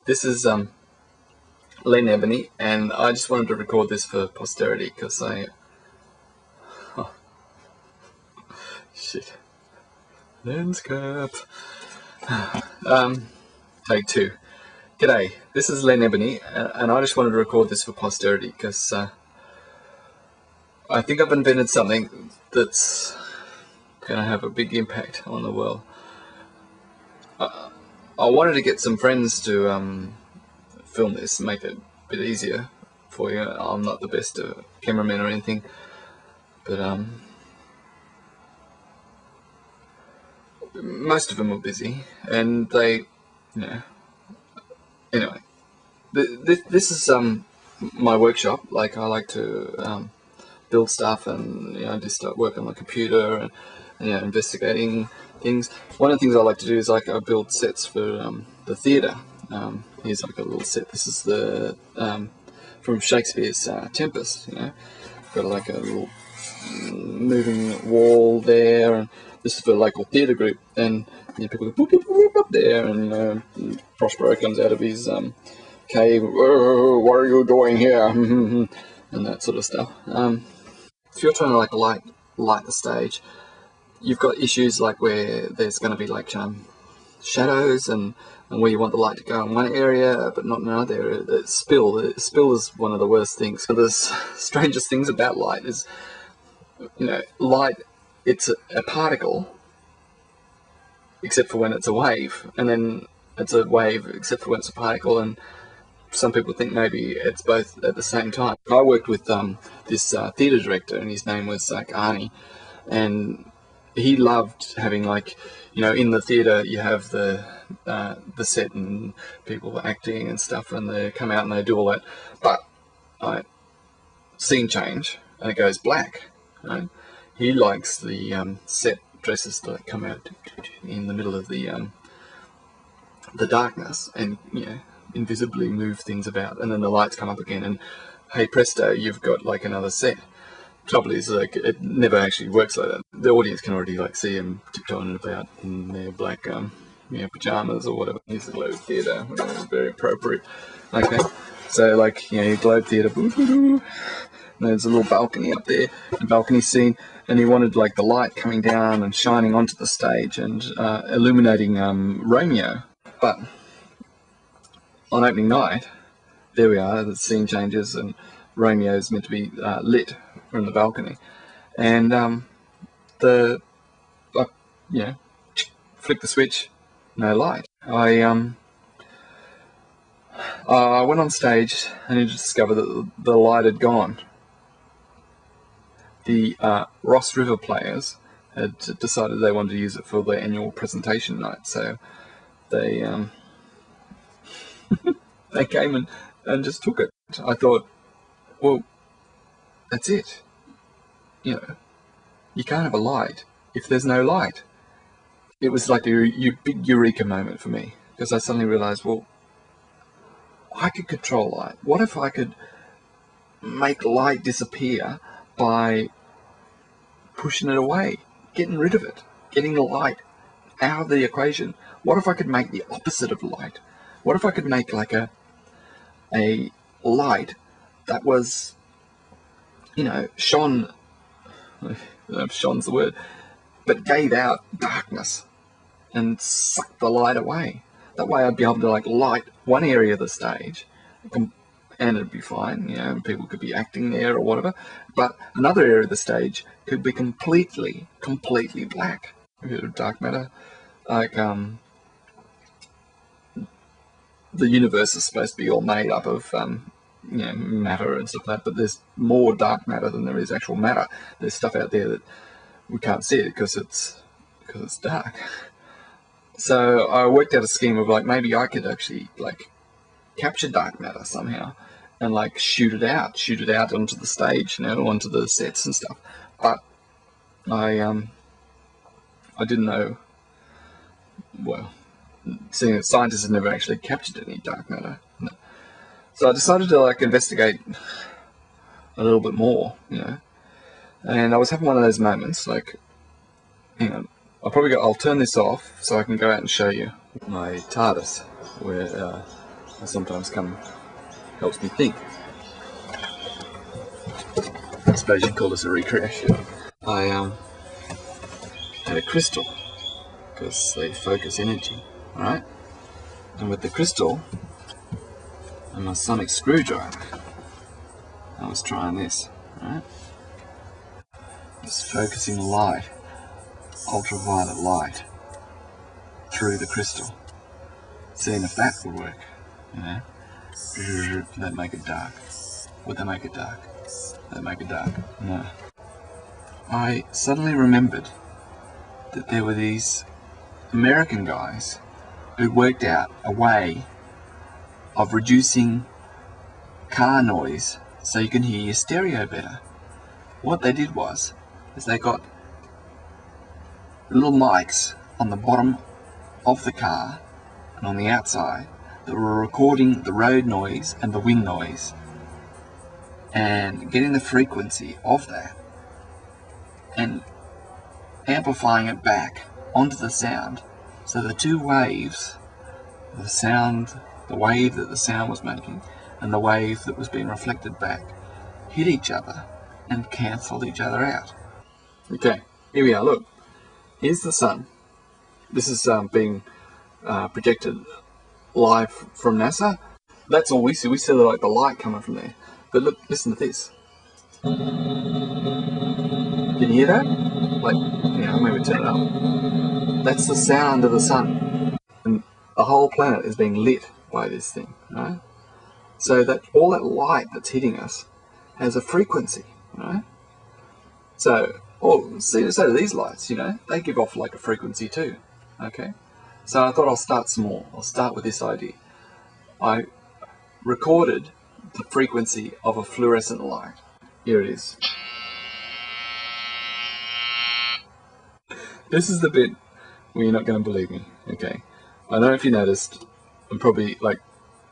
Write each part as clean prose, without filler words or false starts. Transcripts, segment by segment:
This is Len Ebony, and I just wanted to record this for posterity because shit. Lens cap. Take two. G'day, this is Len Ebony, and I just wanted to record this for posterity because I think I've invented something that's going to have a big impact on the world. I wanted to get some friends to film this, make it a bit easier for you. I'm not the best cameraman or anything, but most of them are busy, and they, anyway, this is my workshop. Like, I like to build stuff and just start work on the computer and investigating things. One of the things I like to do is I build sets for the theatre. Here's like a little set. This is the from Shakespeare's Tempest. Got like a little moving wall there, and this is for a local theatre group. And people go boop, boop, boop, boop, up there, and Prospero comes out of his cave. What are you doing here? And that sort of stuff. If you're trying to light the stage, you've got issues like where there's going to be like shadows and where you want the light to go in one area but not in another area. The spill is one of the worst things. So the strangest things about light is, light, it's a particle except for when it's a wave, and then it's a wave except for when it's a particle, and some people think maybe it's both at the same time. I worked with this theatre director, and his name was Arnie, and he loved having in the theatre you have the set and people acting and stuff, and they come out and they do all that, but scene change and it goes black. He likes the set dresses that come out in the middle of the darkness and invisibly move things about, and then the lights come up again, and hey presto, you've got like another set. Trouble is, it never actually works like that. The audience can already see him tiptoeing about in their black pajamas or whatever. He's the Globe Theatre, which is very appropriate. Okay, so Globe Theatre, and there's a little balcony up there, a balcony scene, and he wanted the light coming down and shining onto the stage and illuminating Romeo. But on opening night, there we are, the scene changes and Romeo is meant to be lit from the balcony, and flick the switch, no light. I went on stage and I discovered that the light had gone. The Ross River players had decided they wanted to use it for their annual presentation night, so they they came and just took it. I thought, well, that's it. You can't have a light if there's no light. It was like a big eureka moment for me, because I suddenly realized, well, I could control light. What if I could make light disappear by pushing it away, getting rid of it, getting the light out of the equation? What if I could make the opposite of light? What if I could make a light that was, shone, I don't know if shone's the word, but gave out darkness and sucked the light away. That way I'd be able to light one area of the stage and it'd be fine, people could be acting there or whatever, but another area of the stage could be completely black. A bit of dark matter, the universe is supposed to be all made up of matter and stuff like that, but there's more dark matter than there is actual matter. There's stuff out there that we can't see it because it's dark. So I worked out a scheme of maybe I could actually capture dark matter somehow and shoot it out onto the stage, onto the sets and stuff. But I didn't know. Well, seeing that scientists had never actually captured any dark matter, so I decided to investigate a little bit more, and I was having one of those moments. Hang on, I'll turn this off so I can go out and show you my TARDIS, where sometimes helps me think. I suppose you'd call this a recreation. I had a crystal, because they focus energy, right? And with the crystal and my sonic screwdriver, I was trying this, right? Just focusing light, ultraviolet light, through the crystal, seeing if that would work, you know? They'd make it dark. Would they make it dark? They'd make it dark. No. I suddenly remembered that there were these American guys who worked out a way of reducing car noise so you can hear your stereo better. What they did was they got little mics on the bottom of the car and on the outside that were recording the road noise and the wind noise and getting the frequency of that and amplifying it back onto the sound, so the two waves, the wave that the sound was making and the wave that was being reflected back, hit each other and cancelled each other out. Okay, here we are, look, here's the sun. This is being projected live from NASA. That's all we see. We see like the light coming from there. But look, listen to this. Can you hear that? Like, maybe turn it up. That's the sound of the sun. And the whole planet is being lit by this thing, right? So that all that light that's hitting us has a frequency, right? So, so these lights, they give off like a frequency too, okay? So I thought I'll start small. I'll start with this idea. I recorded the frequency of a fluorescent light. Here it is. This is the bit where you're not going to believe me, okay? I don't know if you noticed, I'm probably like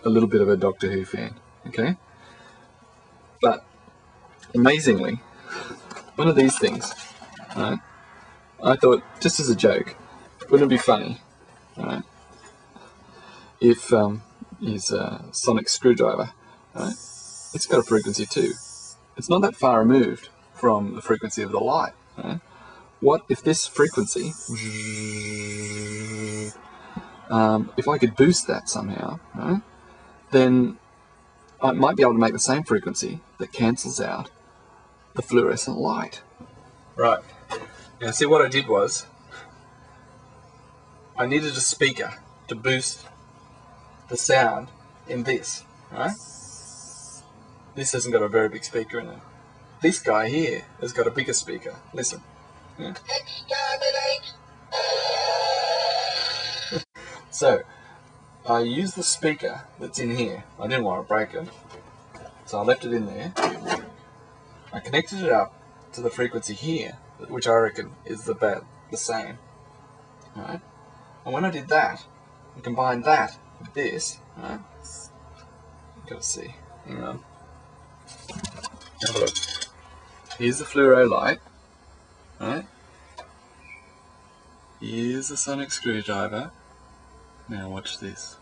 a little bit of a Doctor Who fan, okay? But amazingly, one of these things, right, I thought, just as a joke, wouldn't it be funny, right, if his sonic screwdriver, right, it's got a frequency too. It's not that far removed from the frequency of the light, right? What if this frequency, if I could boost that somehow, right, then I might be able to make the same frequency that cancels out the fluorescent light. Right. Now see, what I did was, I needed a speaker to boost the sound in this, right? This hasn't got a very big speaker in it. This guy here has got a bigger speaker. Listen. Yeah. So, I used the speaker that's in here. I didn't want to break it, so I left it in there. I connected it up to the frequency here, which I reckon is about the same. Right? And when I did that, and combined that with this, right? You've got to see. Hang on. Have a look. Here's the fluoro light. Right? Here's the sonic screwdriver. Now watch this.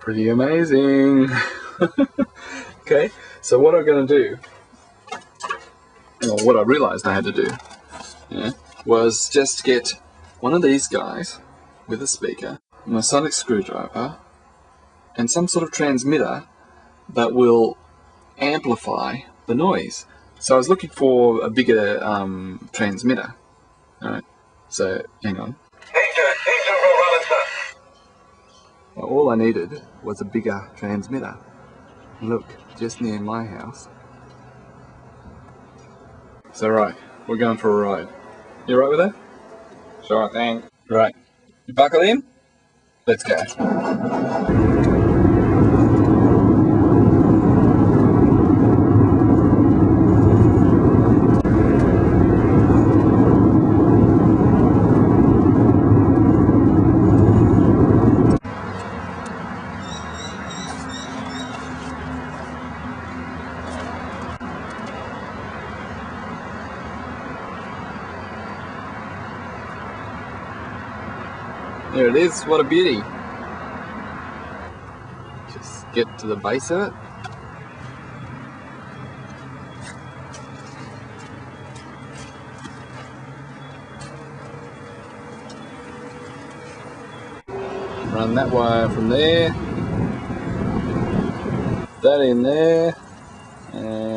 Pretty amazing. Okay, so what I'm going to do, or what I realized I had to do, was just get one of these guys with a speaker, my sonic screwdriver, and some sort of transmitter that will amplify the noise. So I was looking for a bigger transmitter. Alright, so hang on. Now, all I needed was a bigger transmitter. Look, just near my house. So right, we're going for a ride. You alright with that? Sure thing. Right, you buckle in? Let's go. There it is, what a beauty. Just get to the base of it. Run that wire from there, that in there, and